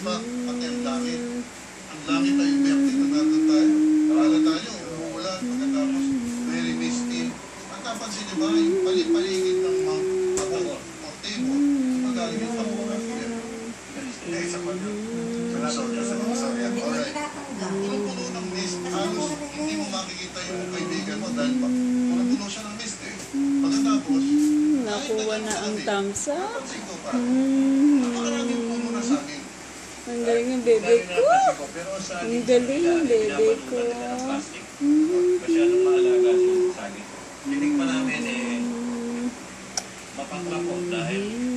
fact, pati ang langit. Ang langit ay verde na natin tayo. Kala tayo, umuulan, pagkatapos very misty. At napansin niyo ba, yung paligid ng Mount Tabor, magaling yung Tabor at Verde. Isa pa yun. Alright. Puno-puno ng mist. Halos hindi mo makikita yung kaibigan mo dahil puno-puno siya ng mist eh. Pagkatapos, nakuha na ang thumbs up. napansin ko pa, napakaraming puno na sa amin. Ang galing ng bebe ko. Ang galing ng bebe ko. Masyadong maalaga sa akin. Tinig pa namin mapangkrapon dahil